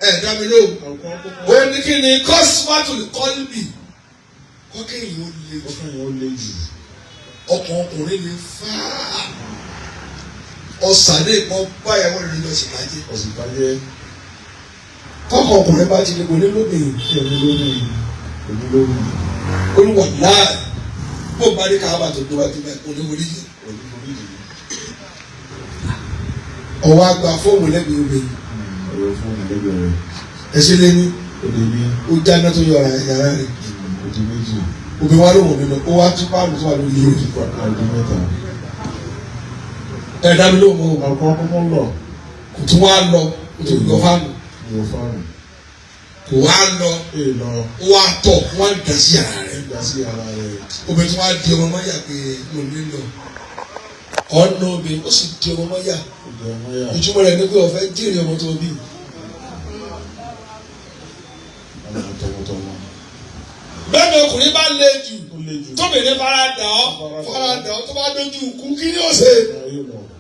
Ẹ̀dá mi ló. Ó ní kí ni kọ́síwátò lè kọ́ níbì. Kọ́kẹ́yìn ó le jù. Ọkàn ọkùnrin lè fà á. Ọ̀sàdé ìpọ́n báyàwó rẹ̀ lọ síbàjẹ́. Kọ́kọ́ ọkùnrin bá ti lè wọlé lónìí. Olúwa láì. Bó bá rí káàbà tó gbéwájú bẹ́ẹ̀ kò ní wọlé yìí. Ọwọ́ àgbà fóònù lẹ́gbẹ̀ẹ́ obìnrin. Ẹsẹ̀ lé ní. Ó jáná tó yọra yàrá rẹ̀. Obìnrin wa ló wọ̀ nínú. Ó wá tún páàlù tó wà lórí ilé. Ẹ̀dá mi ló mọ̀ ọ́. Kò tún wá lọ. Kò tún lọ fáànù. Kò wá lọ. Ó wá tọ̀. Wọ́n á dà sí yàrá rẹ̀. Obìnrin tó wá di ọmọ máa yà pé mo ní lọ. Ọ̀nà obìnrin ó sì di ọmọ máa yà. Ìtumọ̀ rẹ̀ ní pé ọ̀fẹ́ jèrè ọmọ tó bí. Bẹ́ẹ̀ni ọkùnrin bá le jù tóbìnrin farada ọ́ tó bá dójú ikú kí ni ó ṣe?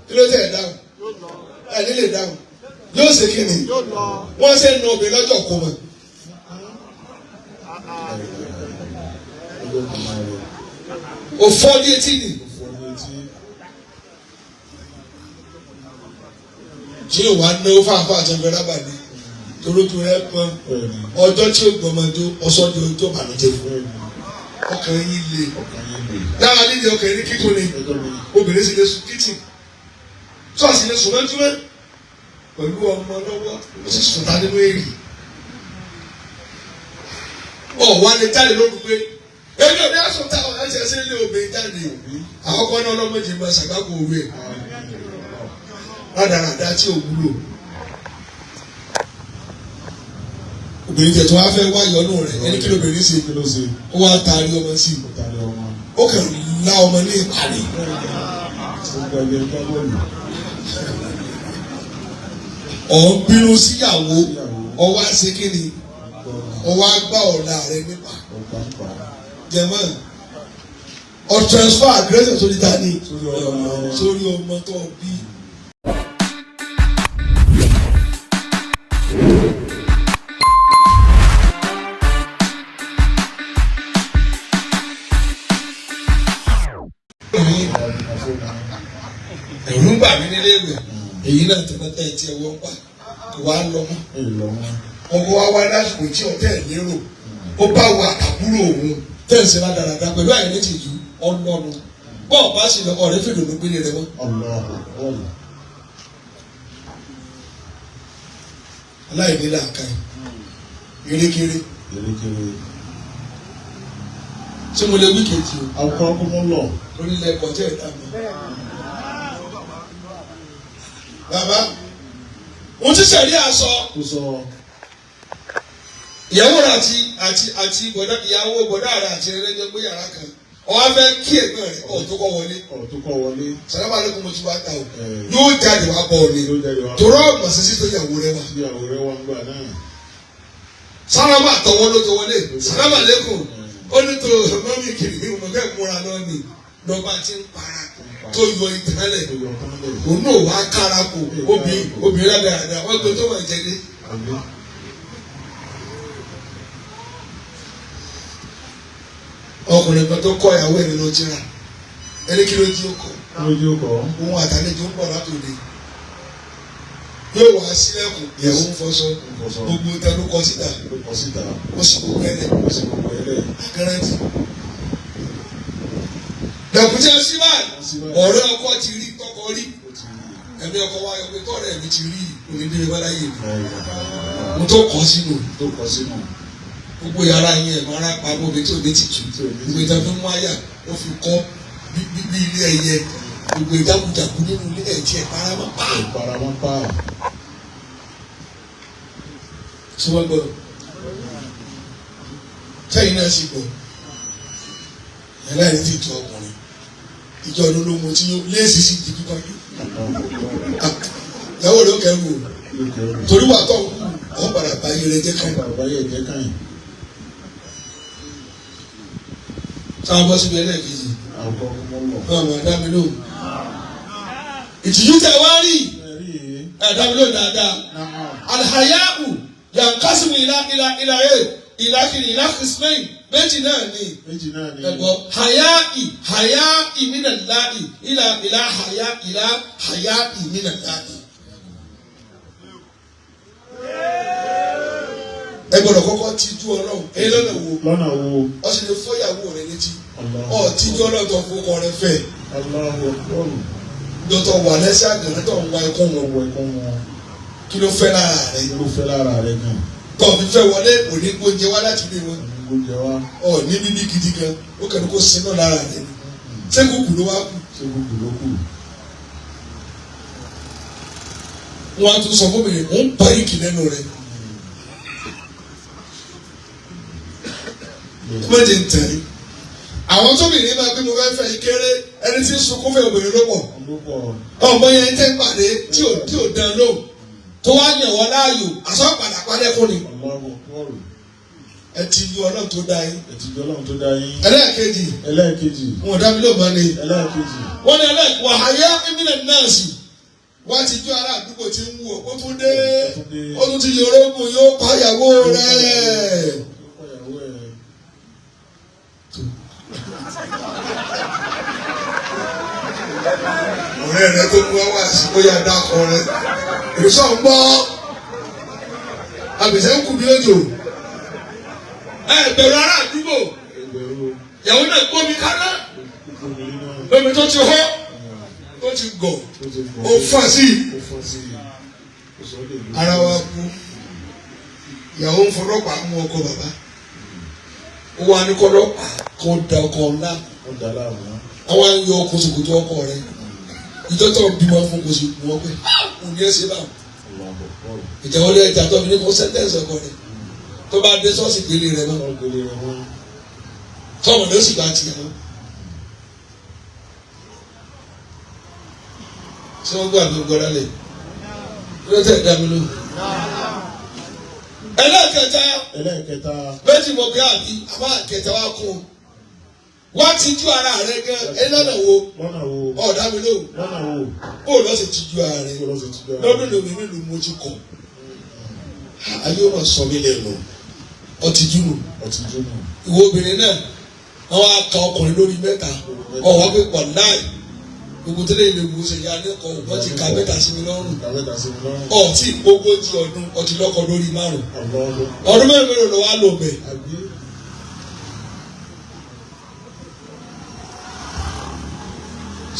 Kí ló tẹ̀ dáhùn? Ẹ̀ nílé dáhùn. Yóò ṣe kí ni? Wọ́n ṣe ń na obìnrin lọ́jọ́ kó mọ̀. Òfò ní etí ni. Tí yóò wá náwó fáfá àtẹ̀fẹ́ rábàdì torójú rẹ pọn ọjọ́ tí ó gbọmọdé ọsọdún ọjọ́ bànújẹ́ fún ọkàn yín le dára nídìí ọkàn yín kíkún ni obìnrin sì lè sùn kìtì ṣọ́ọ̀ṣì lè sùn mẹ́túmẹ́ pẹ̀lú ọmọ lọ́wọ́ ó sì sùn tádé nínú èrì wà lè jáde lóru pé èmi ò ní àṣọ táwọn ẹ̀ṣẹ̀ ṣe lé obìnrin jáde àkọ́kọ́ náà ọlọ́mọdé máa ṣàgbákò òwe rádaràdá tí ò wúlò. Obìnrin tẹ̀ tó wá fẹ́ wá yọnú rẹ̀ ẹni kí lóbìnrin ṣe ó wá taari ọmọ sí i ó kàn lá ọmọ ní ìpàdé. Ọ̀ ń bínú síyàwó ọwọ́ àṣẹ kínni ọwọ́ àgbà ọ̀la rẹ̀ nípa jẹ̀mọ́ ọ̀ transfer aggression sórí ta ni sórí ọmọ tó bí. Ẹ̀rù ń bà mí nílé ìwé èyí náà tó náà tẹ̀ tí ẹ wọ́n pa kò wá lọ mọ́. Ọkọ̀ wa wá lásìkò tí ọ̀tẹ̀ lérò ó bá wa àbúrò òun tẹ̀sí rádaràda pẹ̀lú àìrètí ju ọlọ́run bọ́ọ̀ bá sì lọ ọ̀rẹ́ fèdè ló gbélé rẹ mọ́. Aláìní làákà erékeré ṣé mo lè wí kejì o. Àwùkọ́ ọkọ̀ lọ. Orílẹ̀ ẹ̀kọ́ tẹ̀ dá mi. Bàbá, wọ́n ti sẹ̀rí àṣọ. Ìyàwó rẹ̀ àti ìyàwó bọ̀dá rẹ̀ àti ẹlẹ́jọ́ gbé yàrá kan. Ọwọ́ fẹ́ kí ẹ̀gbọ́n rẹ̀ ọ̀ tó kọ́ wọlé. Sàlámà lẹ́kùn mo ti wá ta o. Yóò jáde wá bọ̀ ni. Torọ́ ọ̀gbọ̀n sísí tó yàwó rẹ̀ wá. Sàlámà tọwọ́ ló tó wọlé. Sàlámà lẹ́kùn. Ó ní tó mọ́mí kìrìkìrì mo fẹ́ múra náà ni. Lọ́ba ti ń para tó yọ ìtẹ́lẹ̀. Òun náà wá kára kò obìnrin dáadáa wọ́n gbé tó wà jẹ́dé. Ọkùnrin kan tó kọ́ ìyàwó ẹ̀ lọ jíra ẹni kí ló jí ó kọ́ òun àtàlejò ń bọ̀ látòde yóò wá sílẹ̀kùn ìyàwó ń fọṣọ gbogbo ìta ló kọ síta ó sì kó pẹ́lẹ̀ àkàràǹtì. Dàkúnjẹ́ síbáà ọ̀rẹ́ ọkọ ti rí tọkọ rí ẹ̀mí ọkọ wa yọ pé tọ́rẹ̀ mi ti rí onídìrí wáláyé mi mo tó kọ́ sínú gbogbo yàrá yẹn ẹ̀ máa rápa bóbi tí òde ti tù gbogbo ìta fún wáyà ó fi kọ́ bíbí ilé ẹyẹ gbogbo ìdákùjàkú nínú ilé ẹ̀ tí ẹ̀ paramọ́ pa. Ṣé wọ́n gbọ́dọ̀? Sẹ́yìn náà sì gbọ́ ẹ̀rọ ẹ̀ ti tu ọkùnrin ìjọ olólùmọ̀ tí yóò léèsì sí di kíkọ́ yìí. Ìyàwó rẹ̀ ó kẹ́rù o torí wà tó ọ̀ padà bá yẹ rẹ jẹ́ káyìn. Sáà bọ́ síbi ẹlẹ́ẹ̀kejì. Ọmọ ẹ̀dámi ló. Ìtìjú tẹ wá rí ẹ̀dámi ló dáadáa. Àlàyáàbù yankasimu ìlà kìnnì ìlà kìsìmẹ́yìn méjì náà ni ẹ̀gbọ́n haya ìmínàláì ìlà haya ìmínàláì. ẹ gbọ́dọ̀ kọ́kọ́ tijú Ọlọ́run èyí lọ́nà wo ọ sì lè fọyàwó rẹ létí ọ tijú Ọlọ́run tó fọkọ rẹ fẹ́ dọtọ wà lẹ́sẹ̀ àgbẹrẹ tó ń wá ẹkún wọn kí ló fẹ́ lára rẹ gan tọ́ọ̀bì fẹ́ wọlé òní gbóúnjẹ wá láti bí wọn ọ ní bíbí gidi gan ó kẹ́ni kó sinú lára rẹ ni sẹ́kùkù ló wá kù. wọn á tún sọ fún mi mò ń pa ìkì lẹ́nu rẹ. méjì ń tẹ̀lé àwọn tóbìnrin máa gbé mo fẹ́ fẹ́ kéré ẹni tí ń sunkún fẹ́ obìnrin ló pọ̀ ọmọ yẹn tẹ́ ń pàdé tí ò dán lóhùn tó wá yàn wọ́n láàyò àsọ̀padà padà fún ni. ẹ ti yọ Ọlọ́run tó dá yín. ẹlẹ́ẹ̀kejì wọn ò dá mi lóhùn mọ́ ni. wọ́n ní wàhálà ìmìnira náà sì wọ́n ti jó ará àdúgbò tí ń wù ó tún dé ó tún ti yọrọ ogun yóò pàyàwó rẹ̀. ọ̀rẹ́ rẹ tó mú wá sí bóyá dákọ rẹ ìrìnsọ̀ ń gbọ́ àbẹ̀sẹ̀ ń kú bí òjò bẹ̀rù ará àdúgbò ìyàwó náà gbómi kaná lómi tó ti hó tó ti gọ̀ ó fà sí ara wa kú ìyàwó ń fọlọ́pàá mú ọkọ bàbá ó wà ní kọlọ́pàá kó da ọkọ ńlá àwọn ayọ kòsòkòtò ọkọ rẹ ìjọtọ̀ bímọ fún kòsì kù wọn pé òun ní ẹsẹ̀ báwọn ìjẹ́wọ́lé ẹja tó fi ní kó sẹ́ńtẹ̀sì ọkọ rẹ tó bá dé sọ́ọ̀sì gbélé rẹ náà tọ́wọ̀n ló sì bá tiẹ̀ náà ṣé wọ́n gbọ́ àgbẹ̀ gbọ́dá lẹ̀ ló tẹ̀ dá mi lò. ẹlẹ́ẹ̀kẹta méjì mọ̀ bí àbí àmọ́ àkẹtẹ wa kún un. Wọ́n ti ju ara rẹ gan ẹ lọ́nà wo ọ̀dà mi lóhùn ó lọ́ sì ti ju ara rẹ lọ́dún lómi nílùú mo ti kọ̀ ayé wọn sọ mí lẹ́nu ọtí júnù ìwọ obìnrin náà wọ́n á ka ọkùnrin lórí mẹ́ta ọ̀wá pé pọ̀ náà gbogbo tẹ́lẹ̀ ilé ìwò ṣe ya ní ọkọ̀ wọ́n ti ka mẹ́ta sí mi lọ́rùn ọtí ogójì ọdún ọtí lọ́kọ̀ lórí márùn ọdún mẹ́rin mẹ́rin ló wá lò bẹ̀.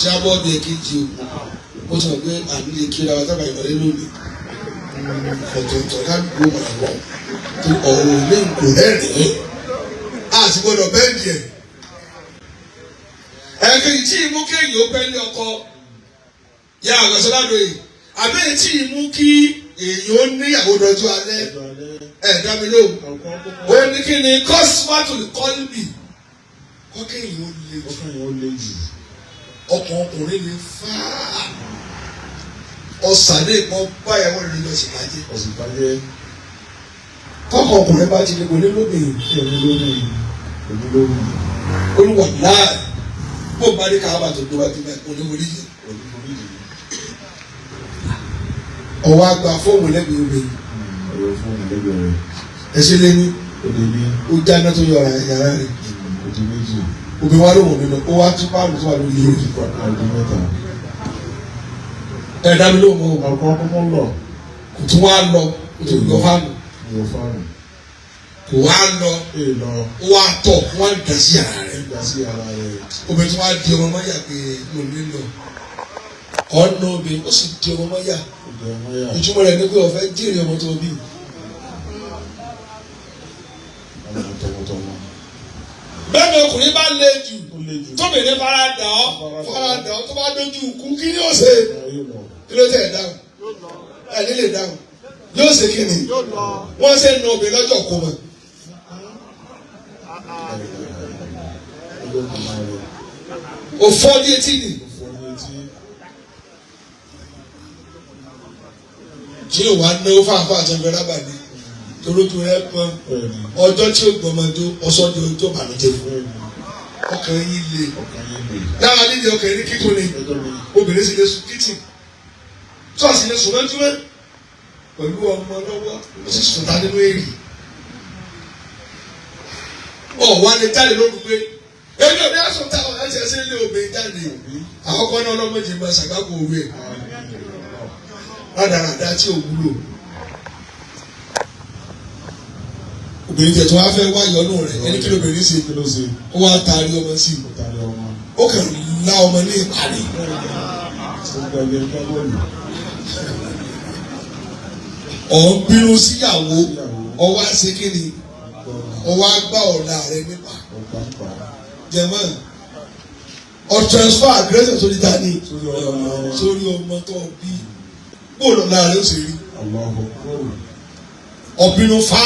ṣé abọ́ọ̀dù èkejì o ó sọ pé àmì lè kíra wa tábà ìrọ̀lẹ́ lónìí ọ̀tọ̀ọ̀tọ̀ ládùúgbò máa wọ̀ tó ọ̀rọ̀ ilé ìkó lẹ́rìí àti gbọ́dọ̀ bẹ́ẹ̀dì ẹ̀. ẹ̀kejì tí ìmú kéèyàn ó pẹ́ ní ọkọ ya àgbàsọ́ládò yìí àbẹ́yẹ tí ìmú kí èèyàn ó níyàwó dọjú alẹ́ ẹ̀ dá mi lóhùn ó ní kí ni kọ́síwátò kọ́lbì kọ́kéèyàn ó lé jù ọkùnrin ní fáà ọ̀sàdé kan báyàwó rẹ̀ lọ síbàjẹ́. kọ́kọ́ ọkùnrin bá ti lè wọlé lóbìnrin olùwà láàyè bó bá rí káàbà tó gbówá tó báyìí oníwòlí yẹn. ọwọ́ àgbà fóònù lẹ́gbẹ̀ẹ́ obìnrin ẹ̀ṣẹ̀ lé ní ó jáná tó yọra yàrá rẹ̀ obìnrin wa ló wọ̀ nínú ó wá tún páàlù tó wà lórí yìí ẹ̀dá mi ló mọ̀ ọ́ kò tún wá lọ kò tún yọ fáànù kò wá lọ ó wá tọ̀ wọ́n á dà sí ara rẹ̀ obìnrin tó wá di ọmọ mọ́yà pé mo ní lọ ọ̀nà obìnrin ó sì di ọmọ mọ́yà ìtumọ̀ rẹ̀ ní pé ọ̀fẹ́ jèrè ọmọ tó bí. bẹ́ẹ̀ni ọkùnrin bá le jù tóbìnrin fara dà ọ́ tó bá dojú kú kí ni ó ṣe kí ló tẹ̀ dáhùn ẹ̀ nílé dáhùn yóò ṣe kí ni wọ́n ṣe ń nu obìnrin lọ́jọ́ kó mọ̀. òfò ní etí ni tí yóò wá náwó fáfá àtẹnudẹ rábàdì torójú rẹ pọn ọjọ́ tí ó gbọmọdé ọsọdún ọjọ́ bàlùjẹ fún ọkàn yín lé dáhà nídìí ọkàn yín kíkún ni obìnrin sì lè sùn kìtì ṣọ́ọ̀ṣì lè sùn lójúmọ́ pẹ̀lú ọmọ lọ́wọ́ ó sì sùn tá nínú èrì. Wà lè jáde lóru pé èmi ò ní àsùn táwọn ẹ̀ṣẹ̀ ṣe lé obìnrin jáde àwọn kan náà ọlọ́mọdé máa ṣàgbákò òwe rádaràdá tí ò wúlò. Obìnrin tẹ̀ tó wá fẹ́ wá yọ̀nù rẹ̀ ẹni kí lóbìnrin ṣe ó wá taari ọmọ sí i ó kàn lá ọmọ ní ìpàdé. Ọ̀ ń bínú síyàwó ọwọ́ àṣekínni ọwọ́ àgbà ọ̀la rẹ̀ nípa jẹ̀mọ́ ọ̀ transfer aggression sórí dání sórí ọmọ tó bí bóòlù ọ̀la rẹ̀ ó sì rí ọ̀bínú fa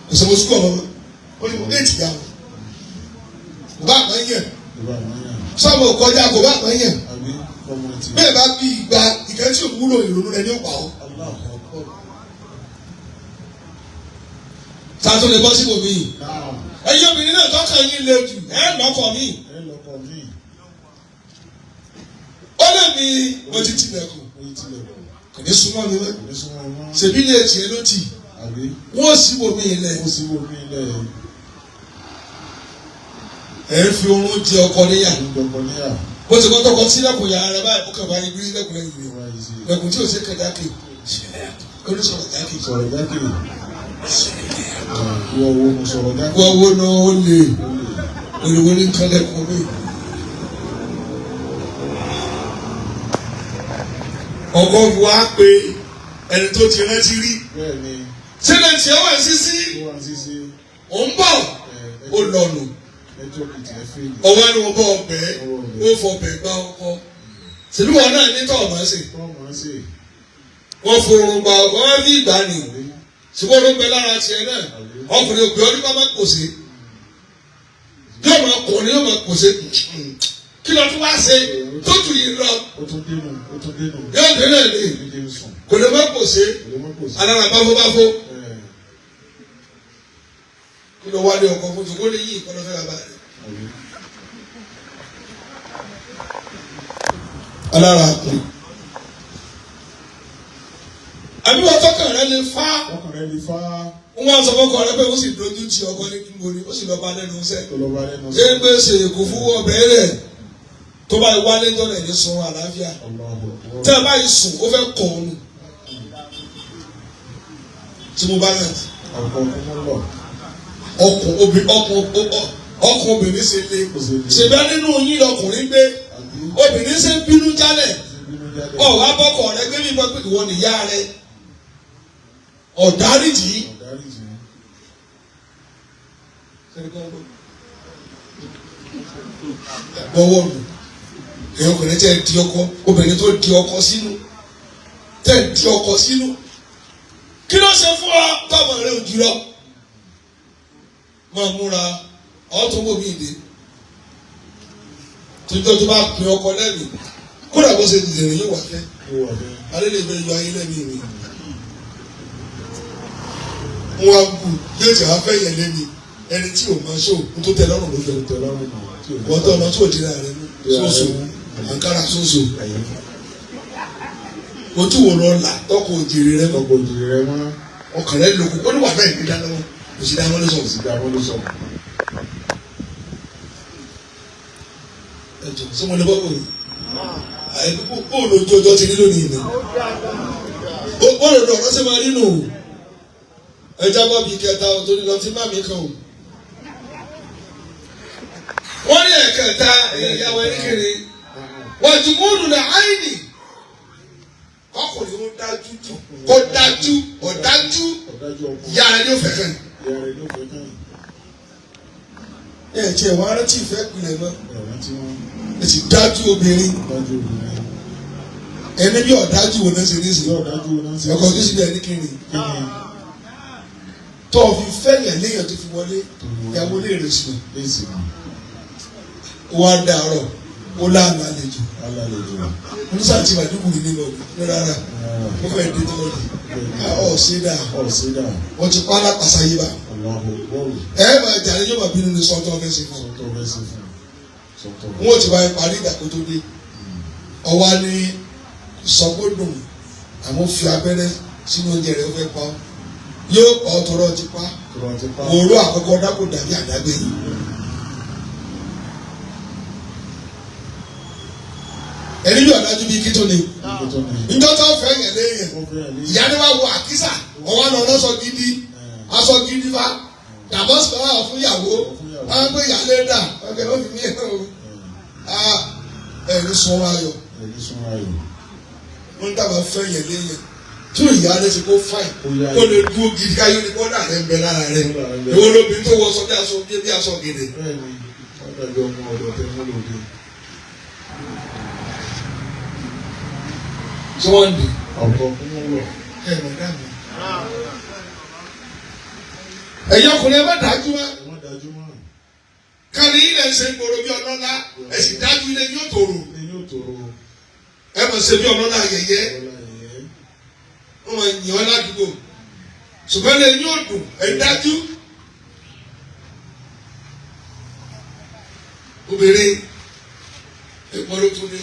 kò sọ fún sukùl ọmọ ó ní mo dé ìtìyà wọn kò bá àpá yẹn sọ́mọ kọjá kò bá àpá yẹn bẹ́ẹ̀ bá bí ìgbà ìkẹ́ tí ò wúlò ìrònú rẹ̀ ní ó pa ọ́. Sàtún lè bọ́ sí bòmí yìí. Ẹ̀yin obìnrin náà tọ́kàn yín lé jù lọ́kọ̀ mi. Ó lè mi mo ti tilẹ̀kùn. Kò ní súnmọ́ mi mọ́. Ṣèbí ní etí ẹ ló tì. Wọ́n sì bòmí ilẹ̀. Ẹ ń fi oorun di ọkọ níyà. Bó ti kọ́ tọkọ sílẹ̀kùn yàrá rẹ̀ báyìí, ó kàn bá ibi sílẹ̀kùn lẹ́yìn rẹ̀. Lẹ̀kùn tí ò sí kẹ̀dákè. Oníṣọ̀rọ̀ jákè. Wọ́n wo náà ó lè olùwé ní kálẹ̀ kan mi. Ọkọ wa pé ẹni tó ti rántí rí. Sílẹ̀ tí ẹ wà sísí. Ó ń bọ̀ ó lọ́nu. Ọwọ́ ni wọ́n bọ̀ ọbẹ̀ ó fọbẹ̀ gbá ọkọ. Síbí wọn náà ní tọ́ ọ̀mọ́ sí. Wọ́n forun gba ọkọ wọn bí ìgbà ni. Ṣùgbọ́n ló ń bẹ lára tiẹ̀ náà ọkùnrin òbí ọdún bá máa pòṣe yóò máa kọ̀ ní yóò máa pòṣe kí ló tún wá ṣe tó tù yìí lọ yóò dé náà lè kò lè má pòṣe alára báfóbáfó kí ló wá ní ọkọ̀ fún ṣùgbọ́n lè yí ìkọlọ́ fẹ́ bàbá rẹ̀ alára kù. Àbí wọ́n tọ́kàn rẹ lè fá. Wọ́n sọ fọ́kàn rẹ pé ó sì dojú ti ọkọ ní kíngoni, ó sì lọ bá lẹ́nu iṣẹ́. Ṣé ń gbé ṣe èkó fún ọbẹ̀ rẹ̀ tó bá wálé jọ̀nà ní sun àlàáfíà? Tí a bá yìí sùn, ó fẹ́ kọ̀ ọ́nù. Tí mo bá rẹ̀ ọkùn obìnrin ṣe lé. Ṣèbẹ́ nínú yín lọkùnrin gbé. Obìnrin ṣe ń bínú jálẹ̀. Ọ̀wá bọ́kọ̀ rẹ gbé mi gbọ́ pé ìwọ nìyá rẹ. Ọ̀dáríjì. Gbọ́wọ́ nù. Èyí ọkùnrin tẹ́ di ọkọ, obìnrin tó di ọkọ sínú. Tẹ́ di ọkọ sínú. Kí ló ṣe fún ọ tọ́mọ rẹ ò jùlọ? Máa múra ọ̀tún wò mí ìdè. Tójọ́ tó bá pin ọkọ lẹ́nu. Kódà bó ṣe dìde rìn yóò wà fẹ́. Alẹ́ lè fẹ́ yọ ayé lẹ́mìí mi. Wọ́n á kú yóò jẹ́ wá fẹ́ yẹn lẹ́mi ẹni tí ò máa ṣó ń tó tẹ lọ́rùn ló fẹ́. Wọ́n tọ́ ọmọ tí ò dira rẹ̀ mú sóso àǹkárá sóso. Ojú wo lọ là tọkọ òjèrè rẹ mọ́. Ọkàn rẹ lókun ó ní wà bẹ́ẹ̀ ní dáná wọn kò sí dáná ló sọ. Ẹ jọ sọmọ ní bọ́ọ̀lù yìí. Bóòlù ojú ọjọ́ ti rí lónìí ni. Bóòlù ọ̀rọ̀ ṣe máa rí nù. Ẹja bọ́ bí kẹta tó ní lọ tí má mi kàn o. Wọ́n ní ẹ̀kẹta ìyàwó ẹnikẹ́ni. Wọ́n ti múlù náà áìní. Ọkùnrin kó dájú ọ̀dájú ìyá rẹ̀ ní òfẹ́ kàn. Ẹ jẹ́ wàá rántí ìfẹ́ pilẹ̀ mọ́. Ẹ sì dájú obìnrin. Ẹni bí ọ̀dájú wo náà ṣe ní sè. Ọkọ̀ tó sì bí ẹni kiri. Tó o fi fẹ́yàn léèyàn tó fi wọlé ìyàwó lè rè sùn. Wọ́n á dàárọ̀ ó láàánú àlejò. Musa ti wà dúkùú ní lọ́dún rárá. Mo fẹ́ dé lọ́dún. Ọ̀sídà. Wọ́n ti pa alápàṣà yìí bá. Ẹ máa jà ní yóò máa bínú ní sọ́tọ̀ ọ̀fẹ́ sí fún. Wọ́n ti bá parí ìdàkó tó dé. Ọwọ́ ni sọ́gbọ́dùn àwọn fi abẹ́rẹ́ sínú oúnjẹ rẹ̀ ó fẹ́ pa ọ́ yóò pa ọ́ tọrọ ti pa òru àkọ́kọ́ dákò dàbí àdágbé yìí. ẹni yóò dájú bíi kí tó ni njọ́ tó fẹ́ yẹn léyìn ìyá ni wàá wo àkísà ọwọ́ náà lọ́sọ gidi aṣọ gidi fa dàmọ́sì náà fún ìyàwó wọn gbé ìyálé dà ọkẹ́ ló fi mí ẹ̀ o ẹ̀rí sún ayọ̀ wọ́n dábàá fẹ́ yẹn léyìn tí ìyá rẹ̀ ti kó fáìn kó lè dúró gidi káyọ̀ ní bọ́dà rẹ̀ ń bẹ lára rẹ̀ ìwọ lóbìnrin tó wọ sọ bí aṣọ gidi. tí wọ́n ń di ẹ̀yọ́ ọkùnrin ẹ má dájú wá kárí ilẹ̀ ń ṣe gbòòrò bí ọlọ́lá ẹ̀sìn dájú ilé yóò tòrò ẹ mọ̀ ṣe bí ọlọ́lá ayẹyẹ wọ́n mọ̀ yàn ọ́ ládùúgbò ṣùgbọ́n ilé yóò dùn ẹ̀ dájú obìnrin ẹ̀pọ̀ ló tún ní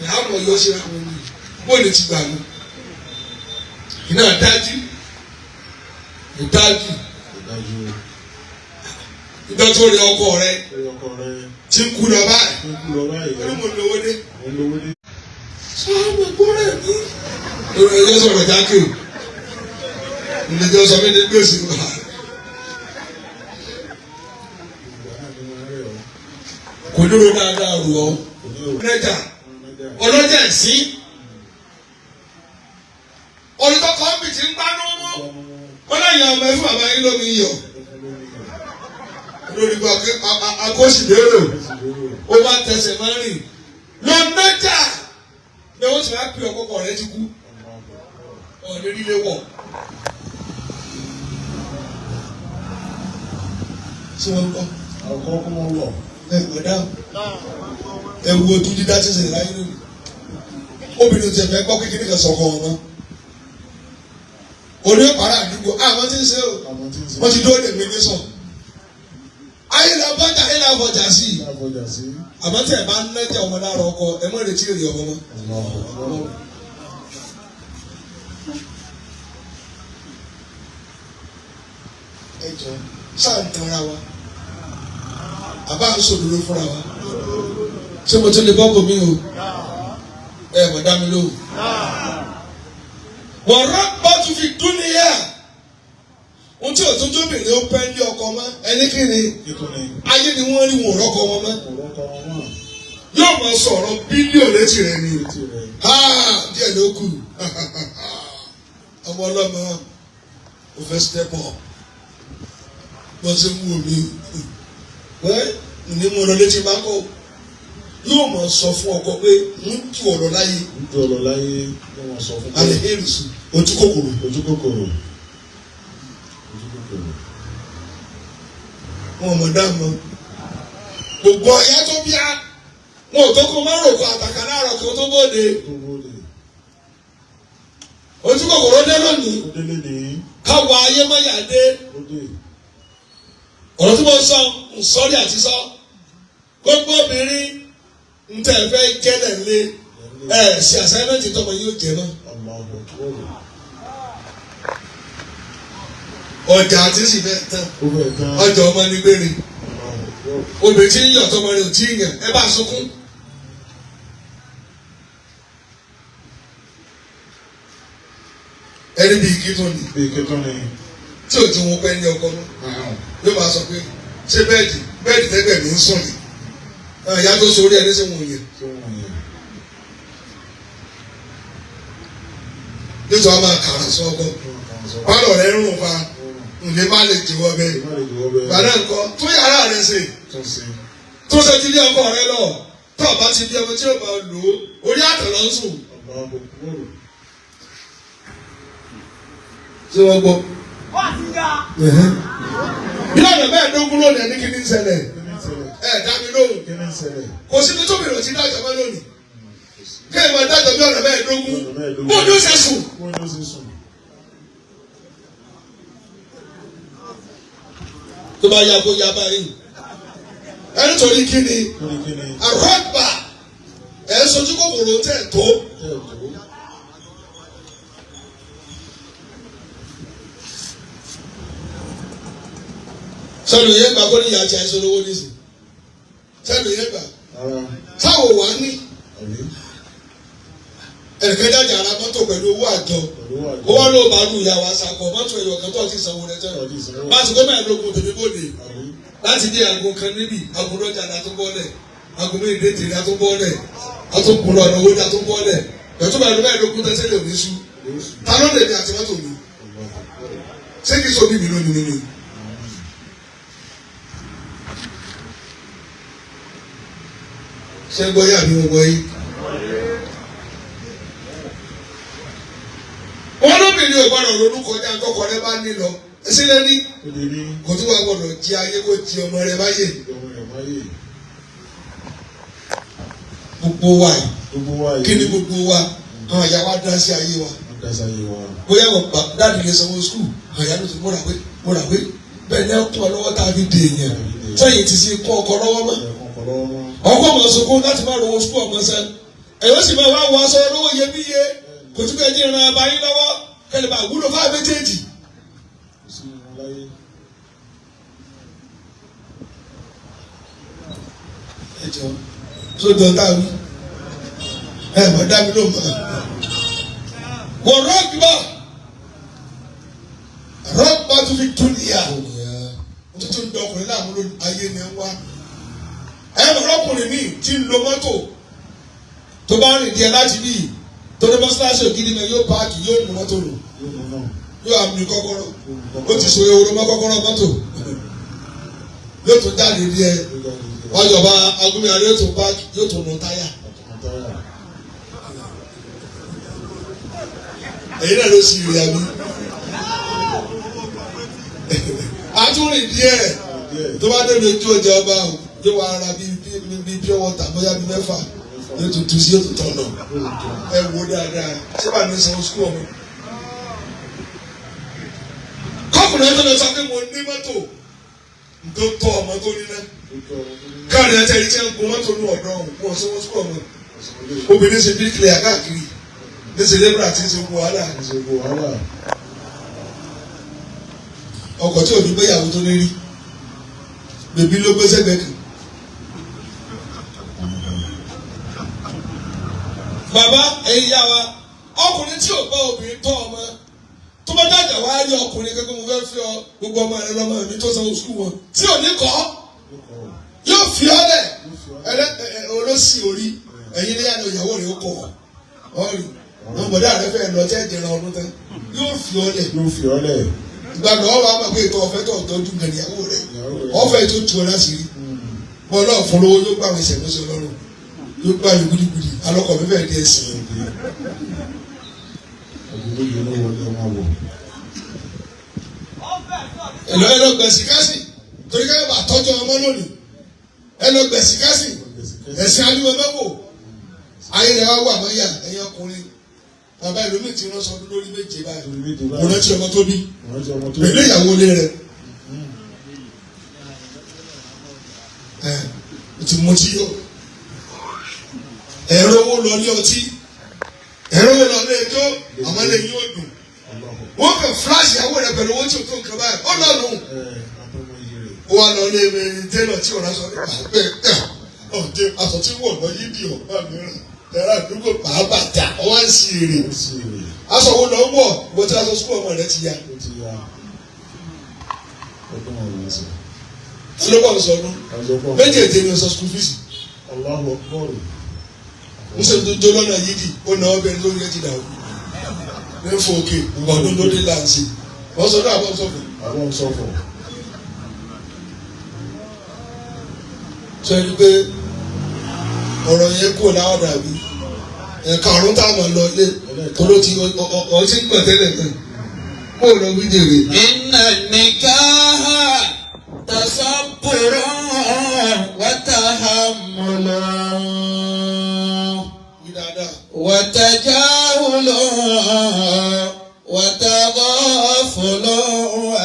ìhà ọ̀nà yọ sí àwọn ènìyàn bóyá ti gbà mí iná dájú ìdájú ìgbà tó rí ọkọ rẹ tí ń kú lọ báyìí ó ní mo lówó dé sọ́ọ́mù gbọ́dọ̀ mi lórí ẹjọ́ sọ̀rọ̀ jákè ìlẹ́jọ́ sọ mí ní gbèsè wà. kò dúró dáadáa rù ọ́ ọlọ́jà sí olùkọ́kọ́ mi ti ń gbanú mú wọ́n láyé ọmọ ẹ̀fọ́ bàbá yín lómi yọ̀ lórí gbọ́ pé akóṣìlérò ó bá tẹsẹ̀ máa rìn lọ mẹ́ta ni wọ́n ti máa pè ọkọ̀kọ̀ rẹ ti kú ọ̀rẹ́ líle wọ̀ tí wọ́n gbọ́ àkọ́kọ́ wọn wọ̀ gbọ́dá ẹ wo ojú dídá tí ń ṣẹlẹ̀ láyé lónìí obìnrin ti ẹ̀fẹ̀ gbọ́ kékeré kan sọ̀kọ̀ wọn mọ́ òní ọ̀pára àdúgbò àwọn tí ń ṣe o wọ́n ti dóòlè mi ní sọ ayé la bọ́jà ayé la bọ́jà sí i àmọ́ tí ẹ bá ń lẹ́jà ọmọ lára ọkọ ẹ mọ̀ retí èrè ọmọ mọ́. ẹ jọ sáà ń tanra wa àbá ń sòdòdó fúnra wa ṣé mo tún lè bọ́ bòmí o ẹ mọ̀ dá mi lóhùn. wọ́n rọ́pò tún fi dúnìyà ohun tí òtún jóbìnrin ó pẹ́ ní ọkọ mọ́ ẹni kiri ayé ni wọ́n rí wọn rọ́kọ wọn mọ́ yóò máa sọ̀rọ̀ bílíọ̀nù létí rẹ̀ ni díẹ̀ ló kù ọmọ ọlọ́mọ ò fẹ́ step up wọ́n ṣe ń wò mí ní mo lọ létí bá kọ́ yóò máa sọ fún ọkọ pé ń tu ọ̀rọ̀ láyé yóò máa sọ fún mi alẹ́ hẹ́rìsì ojú kòkòrò wọn mọ̀ dáàmú gbogbo ọ̀yá tó bíá wọn ò tó kó máa rògbò àtàkà láàárọ̀ kí wọ́n tó bóde ojú kòkòrò dé lónìí káwọ ayé mọ́yà dé ọ̀rọ̀ tí mo sọ ń sọ́rí àti sọ gbogbo obìnrin ń tẹ̀ fẹ́ jẹ́lẹ̀ lé ṣe àsáyẹ́mẹ́ntì tọmọ yóò jẹ mọ́ ọjà àti sì fẹ́ tán ọjà ọmọ ní gbére obìnrin tí ń yọ̀ tọmọ rẹ̀ ò tí ì yàn ẹ bá sunkún. ẹni bí igi tó ní tí ò ti wọn pẹ́ ní ọkọ náà yóò máa sọ pé ṣé bẹ́ẹ̀dì tẹ́gbẹ̀ mi ń sùn ní ìyá tó sórí ẹni sí wọn yẹn nítorí wọn máa kàrà sí ọkọ pálọ̀ rẹ̀ ń rùn fa ǹlẹ́ má lè jẹ́wọ́ bẹ́ẹ̀ gbàdá nǹkan tó yàrá rẹ̀ ṣe tó ṣe ti lé ọkọ rẹ̀ lọ tó ọba ti di ọmọ tí yóò máa lò ó orí àtọ̀ lọ ń sùn. ṣé wọ́n gbọ́? bí ọ̀nà mẹ́ẹ̀ẹ́dógún lónìí ẹni kí ni ń ṣẹlẹ̀ dá mi lóhùn kò sí ní tóbi ìrọ̀tí dájọ́ mọ́ lónìí kéè máa dájọ́ bí ọ̀nà mẹ́ẹ̀ẹ́dógún bó ní ó ṣe sùn. tó bá yá kó yá báyìí ẹni torí kí ni àrọ́gbà ẹ̀ sojú kòkòrò tẹ̀ tó sọ́nù yẹn gbà kó ní ìyá àti àìsàn olówó nísìn sọ́nù yẹn gbà sáwò wá ní ẹ̀kẹ́ jáde ara mọ́tò pẹ̀lú owó àjọ ó wá ló bá lù ìyá wa sàkó mọ́tò ẹ̀yọ̀ kan tó ti sanwó rẹ̀ tẹ́lẹ̀ láti kó mẹ́ẹ̀ẹ́dógún tèmi bòde láti dé aago kan níbi aago lọ́jà la tó bọ́lẹ̀ aago méjì tèmi a tó bọ́lẹ̀ a tó kúrò ọ̀nà owó a tó bọ́lẹ̀ ẹ̀tọ́ bá mẹ́ẹ̀ẹ́dógún tẹ́sẹ̀ lè ní sú ta ló lè ní àti mọ́tò mi ṣé kí sóbì mi lónìí nínú. ṣé gbọ́ yà ni wọ́n gbọ́ yìí. wọ́n lóbìnrin ò gbọ́dọ̀ ronú kọjá tọkọ rẹ bá ní lọ ẹsẹ̀ lẹ́ni kò tí wàá gbọ́dọ̀ jí ayé kó ti ọmọ rẹ báyé. gbogbo wa yìí kí ni gbogbo wa àwọn ìyá wa dá sí ayé wa bóyá wọn bá dáàdì lè sanwó skul àwọn ìyá ló ti múra pé bẹ́ẹ̀ ni ẹ kún ọ lọ́wọ́ tá a fi dè èèyàn sẹ́yìn ti sí kún ọkọ lọ́wọ́ mọ́ ọkọ ọmọ sunkún láti má lọ́wọ́ skul ọmọ sẹ́ ẹ̀yọ́ sì máa wá wọ aṣọ olówó iyebíye kò tún bẹ́ẹ̀ dín ìran abayín lọ́wọ́ kẹlẹ̀ bá wúlò fáwọn méjèèjì. ẹ jọ tó dán dáwí ẹ mọ̀ dá mi ló mọ̀ wọ́n rọ́gbà tó fi tún níyà tó tún dọkùnrin láàmú ayé ni ẹ wá ẹ mọ̀ rọ́kùnrin míì tí ń lo mọ́tò tó bá rìn díẹ̀ láti bí tó ní mọ́sálásí ògidì mẹ́ yóò páàkì yóò mú mọ́tò lò yóò àmì kọ́kọ́rọ́ ó ti so ehoro mọ́ kọ́kọ́rọ́ mọ́tò yóò tún jáde díẹ̀ wọ́n jọba agúnmíyàrá yóò tún páàkì yóò tún nù táyà. èyí náà ló sì rí àmì àtúrìn díẹ̀ tó bá débi ojú ọjà ọba yóò wá ara bíi pure water bóyá bíi mẹ́fà yóò tún tu sí yóò tún tọ̀nà ẹ wo dáadáa ṣé bá ní sanwó sukú ọmọ. kọ́kùnrin ẹjọ́ lọ sọ pé mo ní mọ́tò tó tọ́ ọmọ tó ní náà káàdì ẹ̀jẹ̀ yìí ṣe ń gun mọ́tò ní ọ̀dọ́ ọ̀hún fún ọ̀sán sukú ọmọ obìnrin ṣe bí kílẹ̀ káàkiri níṣẹ́ lébùrà tí ń ṣe wàhálà ọkọ̀ tí òbí gbéyàwó tó lérí bèbí ló gbé sẹ́gbẹ̀ẹ́ kan. bàbá ẹ̀yin yá wa ọkùnrin tí ò bá obìnrin tọ́ ọmọ tó bá dàgbà wá rí ọkùnrin kankan mo fẹ́ fi ọ gbogbo ọmọ rẹ lọ́mọ mi tó sanwó sukùl wọn tí ò ní kọ́ yóò fi ọ́ lẹ̀ olóṣì orí ẹ̀yin ní àná ìyàwó rẹ̀ ó kọ̀ ọ́ rí wọn bọ̀dá rẹ fẹ́ lọ tẹ́ ìdẹ̀rẹ̀ ọdún tán yóò fi ọ́ lẹ̀ ìgbàgbọ́ ọba àmọ́ pé ètò ọ̀fẹ́ tó tọ́jú gbẹ̀rẹ̀ ìyàwó rẹ̀ ọ̀fẹ́ tó tu ọ láti rí wọn náà fún lówó yóò gbà wọn ìṣẹ̀lẹ̀ ọlọ́run yóò gbà yóò gbìdìgbìdì alọ́kọ̀ mi fẹ́ẹ́ di ẹ̀sìn. ẹ lọ gbẹ̀sì kásì torí ká bá tọ́jú ọmọ lónìí ẹ lọ gbẹ̀sì kásì ẹ̀sìn alúwẹ̀ mẹ́wò ayé rẹ̀ wá wà mọ́yà ẹ̀yìn ọkùnrin bàbá ìlúmi ti rán sọdún lórí méje báyìí mo rántí ọmọ tó bí pẹ̀lú ìyàwó ilé rẹ̀ ti mú tí yó ẹ̀rọ owó lọ ní ọtí ẹ̀rọ owó lọ ní ẹjọ́ àwọn ẹlẹ́yìn yóò dùn wọ́n fẹ́ fúláṣì ìyàwó rẹ̀ pẹ̀lú owó tí o tó nǹkan báyìí ó lọ nù ó wà lọ ní ẹ̀mí tẹ́lọ̀ tí ọ̀rá sọ ọ̀dẹ aṣọ tí wọ́n lọ yí di ọ̀pá mìíràn ẹ̀rọ àdúgbò pàápàá ọwọ́ ń sí èrè aṣọ wo lọ wọ̀ bó ti aṣọ sukú ọmọ rẹ ti ya. ọlọ́pàá sọdún méjèèjì ni ọ̀sán sukú fíìsì. musa tó jó lọ́nà yídì ó nà ọ́ bẹ́ẹ̀ lórí ẹ̀ ti dà ó ní fún òkè ọdún lóde láǹsì wọ́n sọdún àbọ̀ sọ̀fọ̀. sọ ẹni pé ọ̀rọ̀ yẹn kúrò láwọn dàbí ẹ̀ka ọ̀run tá a mọ̀ lọ ilé tóró ti ọtí ń pẹ̀tẹ́lẹ̀ kan kó lọ wí jèrè. inna nikaha tasabburun wa tahammulun wa tajahulun wa taghafulun wa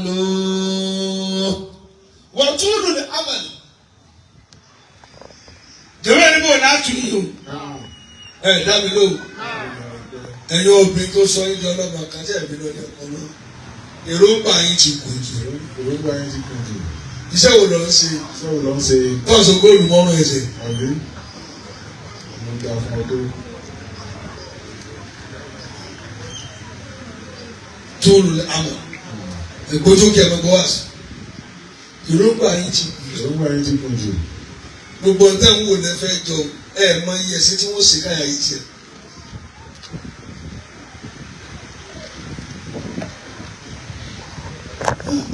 tajammulun. wa tulu al-amal jẹ́wọ́ ẹni bò láti yìí o ẹ dábì lóhùn ẹ̀yin obìnrin tó sọ yín di ọlọ́mọ àkàtà ẹ̀mí lọ́dẹ ọkọ náà èròǹgbà yín ti kù jù. èròǹgbà yín ti kù jù. iṣẹ́ wo lọ ń ṣe. iṣẹ́ wo lọ ń ṣe. tọ́sọ̀ góòlù mọ́rún ẹsẹ̀. àbí mo gbà fún ọ tó. tóòlù àmọ̀ ìgbójókè ẹ̀mọ́gbọ́ wá sí. èròǹgbà yín ti kù jù. èròǹgbà yín ti kù jù. gbogbo ọ̀tẹ̀ ń wò lẹ́fẹ̀ẹ́ jọ mọ iye ẹ̀sìn tí wọ́n ṣe káyà yìí tiẹ̀.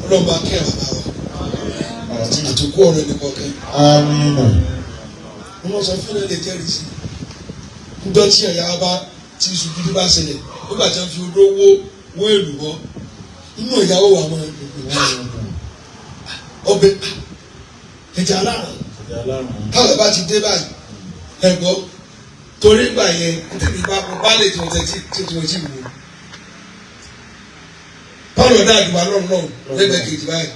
ọlọ́ba kẹ́ bàbá wa àtúkú ọ̀rọ̀ nìkan kẹ́. àmín. wọ́n lọ sọ fún ẹ̀ lè jẹ́rìí sí i níjọ́ tí ẹ̀yà bá ti iṣu gidi bá ṣẹlẹ̀ nígbà tí wọ́n fi olówó wọ́n èlù bọ́ inú ìyàwó wa máa ń dùn ọbẹ̀ ẹ̀jẹ̀ alárùn táwọn bá ti dé báyìí ẹ̀gbọ́ torí ìgbà yẹn tèmi bá lè tí wọ́n ti wò pálọ̀ dáàbò wa lọ́nà lẹ́gbẹ̀ẹ́ kejì báyìí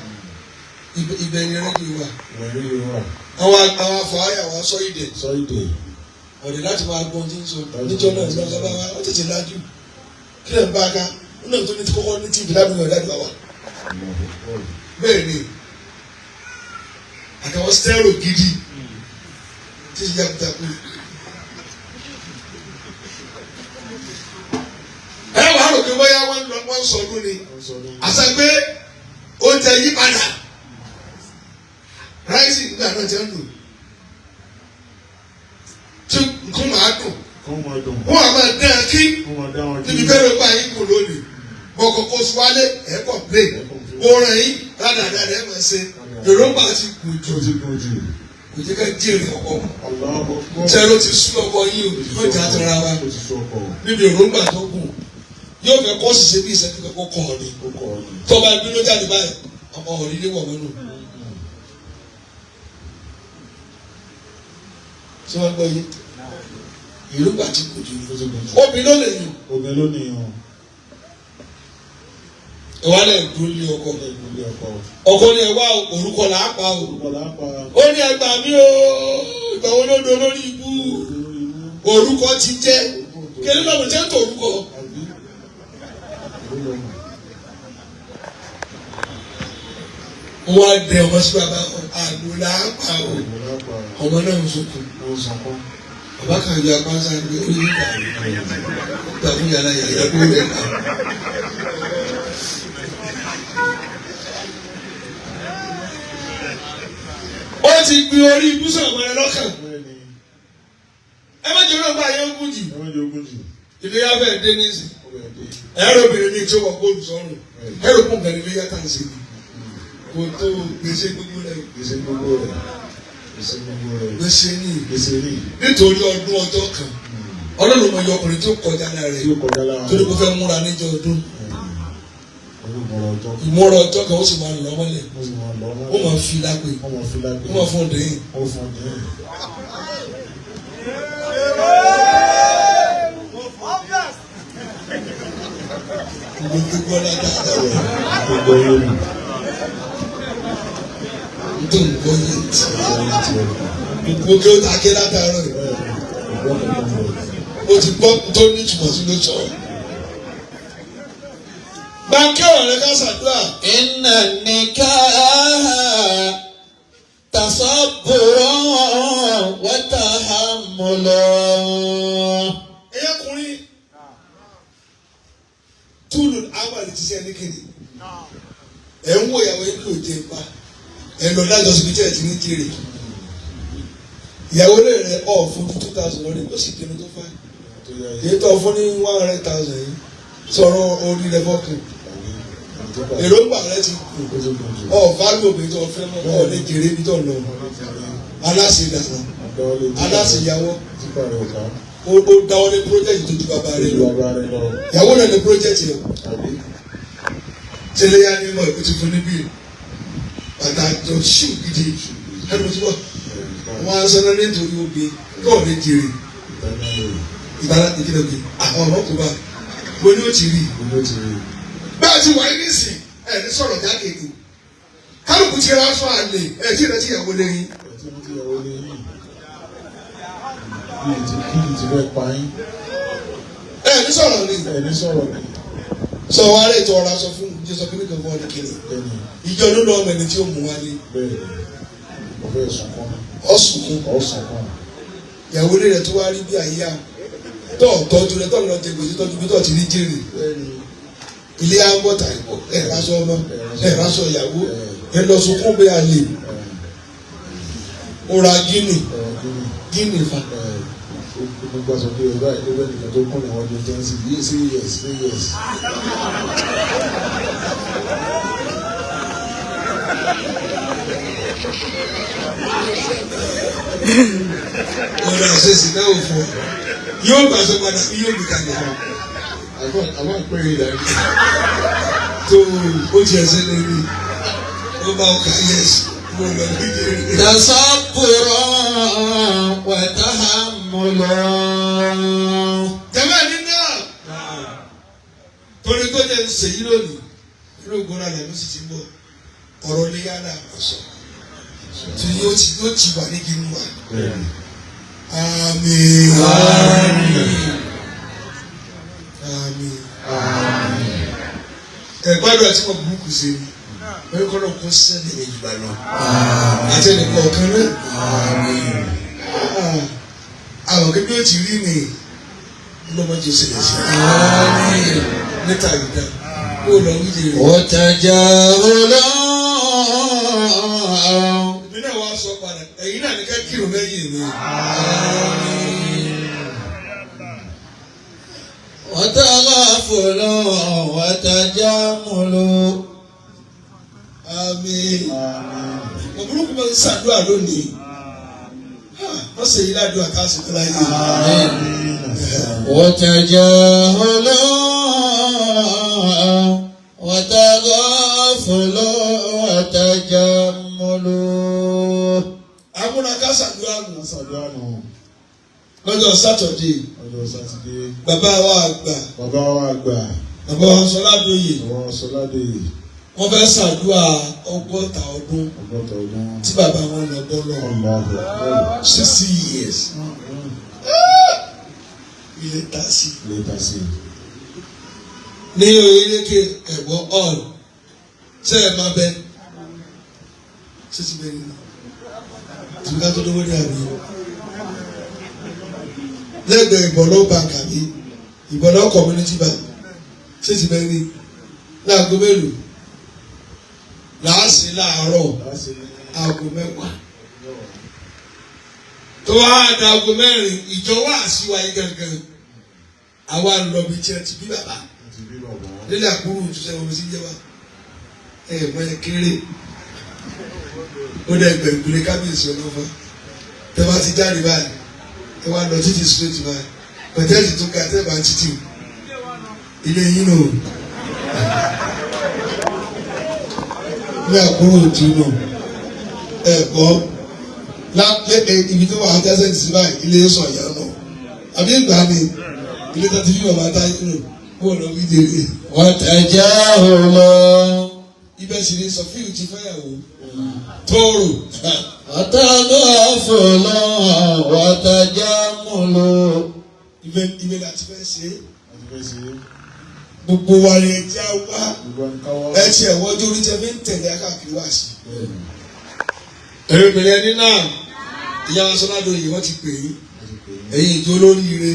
ibẹ̀ ni rédíò wà. àwọn afọ àyàwó sọ́yìdẹ̀ ọ̀dẹ̀ láti máa gbọ́n tí ń sọ níjọ́ náà lọ́wọ́ sábà wá ó tètè lájú kí lè ń bá a ká ó náà tó ní ti kọ́kọ́ ní tíìbì ládùúgbò ìdájọ́ wa. bẹ́ẹ̀ ni àtàwọn stẹ́rò gidi tí ìyá kúta kú. ẹ wàá rò pé bóyá wọ́n sọ ọdún ni àṣà pé oúnjẹ yí padà ráìsì nígbà náà jẹ́ ń lò tí nǹkan máa dùn wọ́n á máa dán kí níbi bẹ́ẹ̀ bá yín kò lónìí bọ́kọ̀kọ́ sùwálé ẹ̀ kọ̀ plé orin yín ládàáda ẹ̀ máa ṣe èròǹgbà ti kù jù kò jẹ́ ká jèrè ọkọ̀ tẹ́ ló ti sún ọkọ̀ yín o yóò já tẹ́ra wa níbi èròǹgbà tó kù yóò fẹ́ kọ́ ṣiṣẹ́ bí ìṣẹ́jú kẹ́kọ́ kọ́ ọ ni tọ́ba ìbínú jáde báyìí ọmọ ọ̀rí lé wọ̀ mẹ́nu. ṣé wọ́n gbọ́ yín èròǹgbà ti kù jù obìnrin ló lè yùn. obìnrin ló ní yàn. ìwà lẹ̀ dúró lé ọkọ ọkọ ni ẹ wá orúkọ là á pa o ó ní ẹgbàá mi o ìgbà wo ló do lórí ibú orúkọ ti jẹ kí ló jẹ́ tó orúkọ. wọ́n á dẹ ọmọ sí bàbá àlò là á pa o ọmọ náà ń sọkún bàbá kan yọ apá sáré pé ó yí gbà fún yàrá yàrá kó rẹ̀ ká. ó ti gbin orí ibùsùn ọmọ rẹ lọ́kàn ẹ má jẹ́ olóògbé ayé ogún jù ìdíyà bẹ́ẹ̀ dé níìsì ẹ̀rọ obìnrin mi tí ó wọ góòlù sọ́run ẹ̀rọ kún bẹ̀rẹ̀ ilé yàtà ń ṣe ni kò tó gbèsè gbogbo rẹ̀ gbèsè ní nítorí ọdún ọjọ́ kan ọlọ́run mọ̀ yọ ọkùnrin tó kọjá lára rẹ̀ torí kò fẹ́ múra níjọ́ ọdún ìmúra ọjọ́ kan ó sì máa lọ mọ́lẹ̀ ó máa fi lápè ó máa fún ọdẹ́yìn. gbogbo ọlọ́dà gbogbo yẹn tó ń gbọ́ yẹn tí gbogbo kí ó ta ké látàárọ̀ o ti gbọ́ tó ní ìtumọ̀ sí ló sọ. Báńkì ọ̀rọ̀ rẹ̀ ká ṣàdúrà. Inna nikaha tasabburun wa tahammulun. Ẹyẹkùnrin túlù àgbàlẹ̀ ti ṣe ẹni kéde. Ẹ ń wo ìyàwó yín kò jẹ pa. Ẹ lọ dájọ́ síbi tí ẹ ti ní jèrè. Ìyàwó rẹ̀ ọ̀ fún 2,000 lọ́dún ó sì pinnu tó fà. Èyí tó fún ní 100,000 yìí sọ̀rọ̀ orí rẹ̀ fọ́kàn. Èròǹgbà rẹ ti kù ọ̀fáàlù obìnrin tó fẹ́ mọ́ ọ̀ lè jèrè ibi tó ń lọ aláṣẹ ìdáná aláṣẹ ìyàwó ó dáwọ́ lé pírójẹ́tì tó ju bàbá rẹ lọ ìyàwó rẹ lè pírójẹ́tì rẹ tẹ́lẹ̀ yá ní mọ̀ èkó ti fún níbí bàtà jọ ṣù gidi ẹnu tó bọ̀ wọ́n á sọ náà nítorí obìnrin kọ́ ọ̀ lè jèrè ìbára ìkíni òbí àwọn ọmọ kò bá wo ni ó ti rí bẹ́ẹ̀ ti wáyé nísìn ẹ̀ ní sọ̀rọ̀ jákèjì kálukú ti ra aṣọ àlè ẹ̀ tí ìrètí ìyàwó lè yín. ẹ̀ ní sọ̀rọ̀ ni. sọ wa rẹ̀ tó ọ̀rọ̀ aṣọ fún mi sọ pé nìkan fún ọdún kìíní ìjọ ló lọ ọmọ ẹni tí ó mú wálé ọ̀sùnkún ìyàwó rẹ̀ tó wá rí bí àyè à tọ́jú rẹ̀ tọ́jú lọ jẹ gbèsè tọ́jú bí tọ́ ti rí jèrè ilé àgbọ̀tà ìbọ̀ ẹ̀rásọ ọmọ ẹ̀rásọ ìyàwó ẹ̀ lọ sunkún bí a lè ó ra gíní fa. Gbogbo aṣọ pé ọba ìlú ẹnìkan tó kún ìwọ́n ọdún jẹ́nsì yìí sí yes. Ọ̀rọ̀ àṣẹ̀sì náà ò fọ́ yóò gbà sọ padà bí yóò bí kalẹ̀. Àwọn ìpínlẹ̀ ìlà ẹni. Tó o ti ẹsẹ̀ lórí ó bá ọkà yẹsì mo lọ nídìí. Tasabburun wa tahammulun. Jẹ́wọ́ ẹni náà torí tó jẹ́ ń ṣèyí lónìí inú ògbóná rẹ̀ ló sì ti bọ̀ ọ̀rọ̀ ní yàrá àkọsọ tí yóò ti wà ní kí n wà. Àmín. Ẹ̀gbọ́dọ̀ àti wọn burúkú sí i wọ́n kọ́ lọ kún sẹ́ni ní ìgbà náà àti ẹnìkan ọ̀kan náà. Àwọn kébí ó ti rí ni ọlọ́mọdé ṣẹlẹ̀ sí i níta ìdá kó lọ wíjẹ rẹ̀. Ọ̀tajà ọlọ́. Èmi náà wá sọ padà ẹ̀yin náà ní ká kírun lẹ́yìn mi. Wataghafulu watajamulu. Àmín. Òbúrúkú máa ń ṣàdúrà lónìí. Wọ́n ṣe yí ládùúgbò àkáṣe tó láyé. Watajahulu wataghafulu watajamulu. Àmúna ká ṣàdúrà nù. Lọ́jọ́ Sátọ̀dé. Bàbá wa àgbà. Bàbá wa Sọládòye. Wọ́n fẹ́ ṣàdúrà 60 ọdún. Tí bàbá wọn lọ bọ́ lọ. 60 years. Ilé ta sí. Ní orílẹ̀-èdè ẹ̀wọ̀ all. Ṣé ẹ máa bẹ? Ṣé ti bẹ nínú? Tìbí ká tó dówó ní àná. Lẹ́gbẹ̀ẹ́ Ìbọ̀lọ́ bank àbí Ìbọ̀lọ́ community bank ṣé ti bẹ́ẹ̀ ni láago mélòó láàsì láàárọ̀ aago 10 tó wá aago 4 ìjọ wá síwáyé gangan àwa ń lọ bí tiẹ̀ ti bí bàbá nílẹ̀ àkúrò ìtúsẹ́ wọn sí jẹ́ wa mọ ẹ kéré ó dẹ̀ gbẹ̀ngbẹ̀rẹ̀ kábíyèsí ọlọ́fà tẹ́ bá ti jáde báyìí ẹ wá lọ títí straight báyìí pẹ̀tẹ́ẹ̀sì tó ga tẹ́ bá ń títì ilé yín nù ní àkúrò òtún nù ẹ̀kọ́ ibi tó wà á tẹ́sẹ̀ sí báyìí ilé sọ̀ ìyá nù àbí ìgbà ni ilé tó ti fi bàbá táyé nù kó lọ wí dèrè. Watajahulu. Ibẹ̀ sì ni Sọfíù ti fẹ́yàwó tóóró. Wataghafulu watajamulu. Ibẹ̀ láti fẹ́ ṣe é. Gbogbo wa rẹ̀ já wá. Ẹ ti ẹ̀wọ́ ojú orí tẹ fi ń tẹ̀lé akáàkiri wá sí. Èrè obìnrin ẹni náà ìyá wa Sọládòye wọ́n ti pè é. Ẹ̀yin ìjọ olóríire.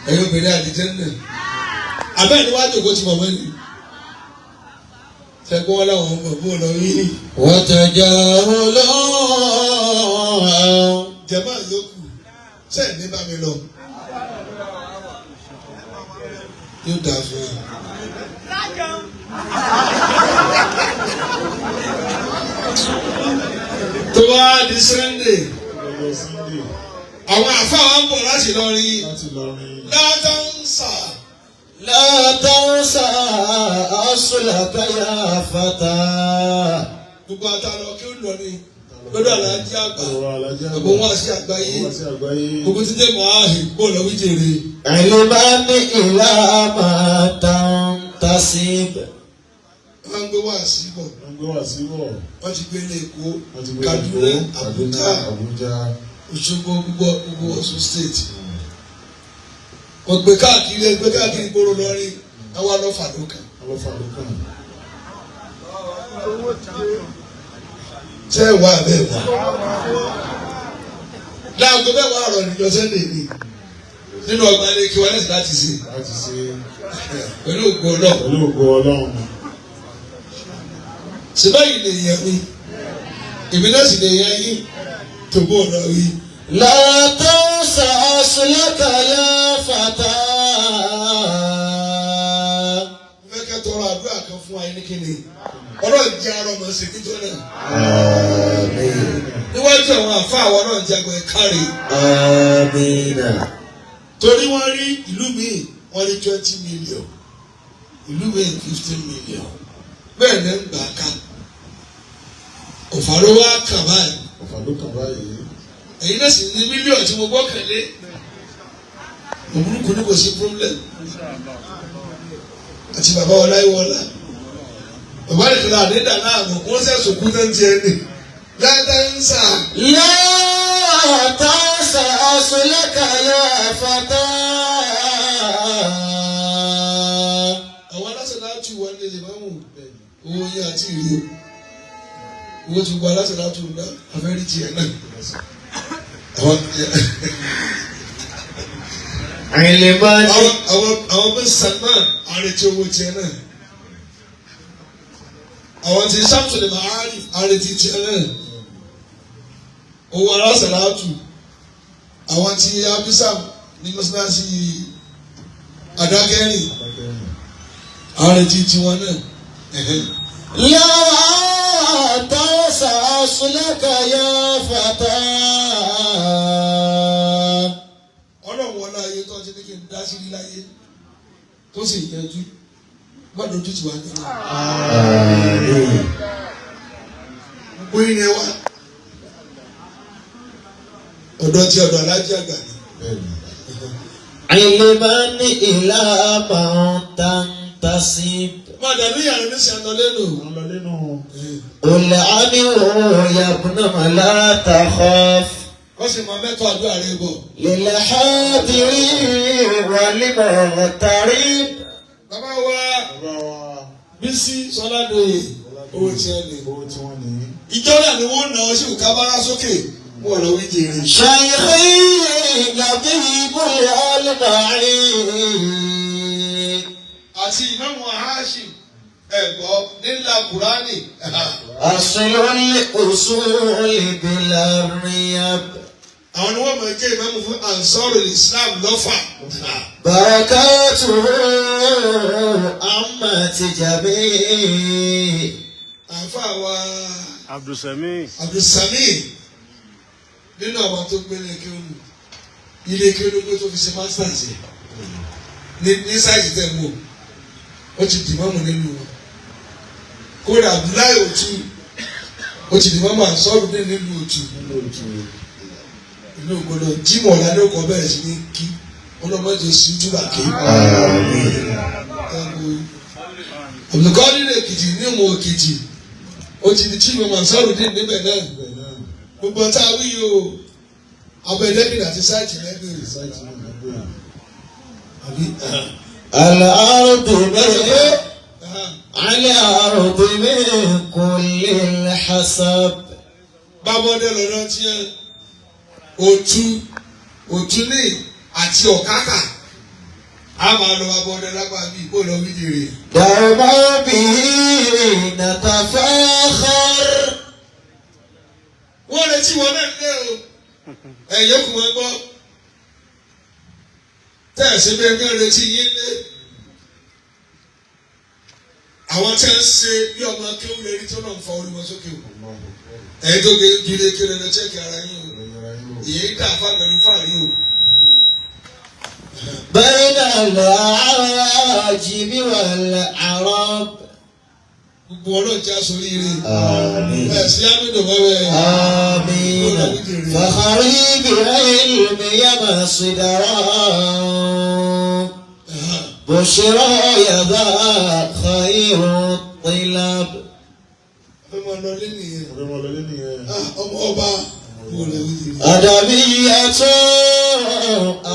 Ẹ̀yin obìnrin àdìjẹ́ náà. Abẹ́ ni wájú òkú ti mọ̀ mọ́ ni. Ṣẹ́gun wọn láwọn ọmọ bó lọ rí. Watajahulu. Jẹ̀mọ́ àyókù sẹ́ẹ̀ ní bá mi lọ. Yóò dáa fún ẹ. Tó bá di Sunday, àwọn àfa wa ń bọ̀ láti Ìlọrin. Látàǹsà. La tansa aslaka ya fata. Gbogbo àtàlọ́ kí ó lọ ní lọ́dọ̀ alájí àgbà. Gbogbo wọn sí àgbáyé. Gbogbo tí dé mọ́àhì kó lọ wí jèrè. Ẹ̀lẹ́bàámi ìlà máa tán tasib. Wọ́n ń gbé wá sí bọ̀. Wọ́n ti gbé ní Èkó, Kaduna, Abuja, Òṣogbo, gbogbo Ọ̀ṣun state. Wọ́n gbé káàkiri gbòòrò lọ́rin. àwa lọ́fà ló kàn. ṣé ìwà bẹ́ẹ̀ wá láàgó mẹ́wàá àrọ̀ níjọ sẹ́ndé ni nínú ọgbà ilé kí wọ́n lẹ́sìn láti ṣe pẹ̀lú ògo Ọlọ́run. ṣé báyìí lè yẹ mi èmi náà sì lè yẹ yín tó bó ọ̀nà wí. látọ̀ sàásùlẹ̀kàlà fàtà. mo fẹ́ kẹ́ tọrọ àdúrà kan fún ayé ní kíni Ọlọ́run jẹ́ arọ mọ̀ sí kíjọ náà. níwájú àwọn àfa àwọn náà jagun ẹ̀ kárí. torí wọ́n rí ìlú míì wọ́n rí 20 million ìlú míì 15 million bẹ́ẹ̀ ní ń gbà ká òfàló wa kà báyìí. ẹ̀yin náà sì ní mílíọ̀nù tí mo gbọ́kànlé òmùrùkù ní kò sí problem àti bàbá Ọláyíwọlá bàbá nìkan àdéhùn náà mọ̀ wọ́n sẹ́sùn kú náà tiẹ̀ ní látàǹsà. látàǹsà àṣọlẹ́kàlà fàtà. àwọn aláṣẹ láti wà ní ilé máa ń wò owó yẹn àti ìrì owó ti gba aláṣẹ láti wò náà afẹ́rí tiẹ̀ náà. àwọn bí Salman àrètí owó tiẹ̀ náà. àwọn tí Shamsul Mahari àrètí tiẹ̀ náà. owó aláṣẹ láti àwọn tí Abisam ní mọ́sálásí Adákẹ́rìn àrètí tiwọn náà. látọ̀ sàásùlẹ̀kàlà fàtà. Ọlọ́run wọlé ayé tó ti ní kí n dá sí láyé tó sì yanjú gbọ́dọ̀ ojú ti wà ní ọ̀la. gbogbo yín ni wá ọ̀dọ́ tí ọ̀dọ̀ alájí àgbà ni. àyèlémánì ìlà máa ń tàǹtàṣí. má dàbí ìyàrá ní sí àná lẹ́nu. olè àníwò yàgùnà màlá tàkọ́f. wọ́n sì máa mẹ́tọ́ àdúrà rẹ̀ bọ̀. lílẹ̀ hádìrí wàlímọ̀ tàrí. bàbá wa Bísí Sọládòye owó tí wọ́n ní. ìjọ náà ni wọ́n nà ọ́ sí òkábárà sókè wọ́n lọ wí jèrè. ṣàyẹ̀wé ìgbàgbé ìbúlẹ̀ ọlọ́dàárí. àti Ìmáàmù Hashim ẹ̀gbọ́ nílà Kùránì. àṣeyọrí òṣùwọ̀n ìbílẹ̀ rìnyàb. àwọn ni wọ́n mọ̀ ké ìmáàmù fún Ansarul Islam lọ́fà. barakatuhu amma tijabi. àfa wa Abdulsami nínú àwọn tó gbélé kéwòn ilé kéwòn gbé tó fi ṣe masters ní sáìsì tẹ̀ mọ́ ó ti dì mọ́mù nínú wọn kódà Abdullahi Otu ó ti dì mọ́mù Ansarul dé nínú Otu inú gbọdọ̀ Jímọ̀ ládé ọkọ̀ bẹ̀rẹ̀ sí ní kí ọlọ́mọdé sí túbà ké. Abdulkadir Èkìtì ní ìmọ̀ Èkìtì ó ti di Chief Ansarul dé níbẹ̀ náà gbogbo ọ̀tá wí o abẹ́lẹ́bìn àti sáìtì lẹ́gbẹ̀ẹ́. الأرض على أرض من كل الحسب. bábọ́ dé lọ́dọ̀ tí ẹ òtún ní àti ọ̀kákà a máa lọ bábọ́ dé lápá bí kó lọ wí jèrè. دربا به نتفاخر. wọ́n retí wọn náà lé o ẹ̀yẹ́ kò wọ́n gbọ́ tẹ̀sí bí ẹgbẹ́ retí yín lé àwọn tí wọ́n ń ṣe bí ọmọ akéwù lè rí tó náà ń fa orí wọn sókè o ẹ̀yin tó gbé gílé kéré lọ chẹ́kì ara yín o èyí dà fà pẹ̀lú fàárí o. بين الأعاجم والعرب. gbogbo ọlọ́jà sórí ire. آمين. ẹ̀sìn àmìdò mọ́wẹ́. آمين. فخري بعلم يمصدرا. بشرى يدا خير الطلب. ọmọ ọlọ́lé nìyẹn. ọmọ ọba kò lè wí jèrè. أدبية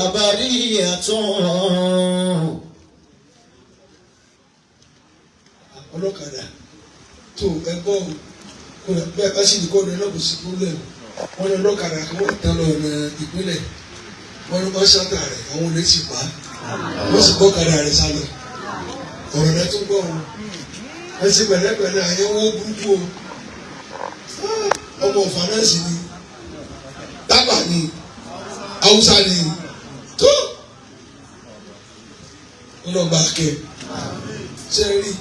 أبدية. ọlọ́kadà tó ẹgbọ́ bẹ́ẹ̀ bá sì ní kó ní ọlọ́kùn sí kúlẹ̀ wọ́n ní ọlọ́kadà kí wọ́n tán lọ ọ̀nà ìpínlẹ̀ wọ́n ní wọ́n ṣáàtà rẹ̀ àwọn olè sì pa wọ́n sì gbọ́ kadà rẹ̀ sálọ ọ̀rọ̀ rẹ̀ tó gbọ́ wọn ẹ sì pẹ̀lẹ́pẹ̀lẹ́ àyẹ̀wò burúkú o ọmọ fànánsì ni dábà ni haúsá ni tó ọlọ́ba akẹ́ sẹ́rí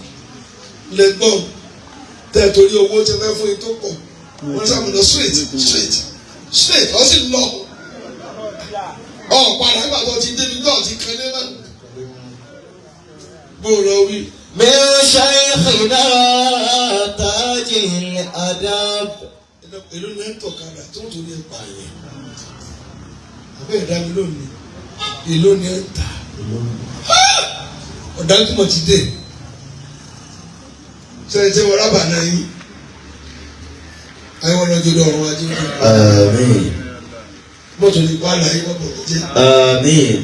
lẹ́gbọ́n tẹ̀ torí owó tẹ fẹ́ fún yín tó pọ̀ wọ́n sábà lọ straight ọ sì lọ ọ padà nígbà tó ti débi náà ti kan ní náà bó lọ wí. من شيخنا تاج الأدب. èló ni ẹ ń tọ̀kadà tó ń torí ẹ pa yẹn abẹ́ ẹ̀dá mi lónìí èló ni ẹ ń tà ọ̀dájúmọ̀ ti dé sẹ́yìn tí wọ́n rábà náà yín ayé wọn lọ́jọ́ lọ́rùn ajé wọn. Àmín. mọ́tò ní wàhálà yín wọ́n bọ̀ jẹ́. Àmín.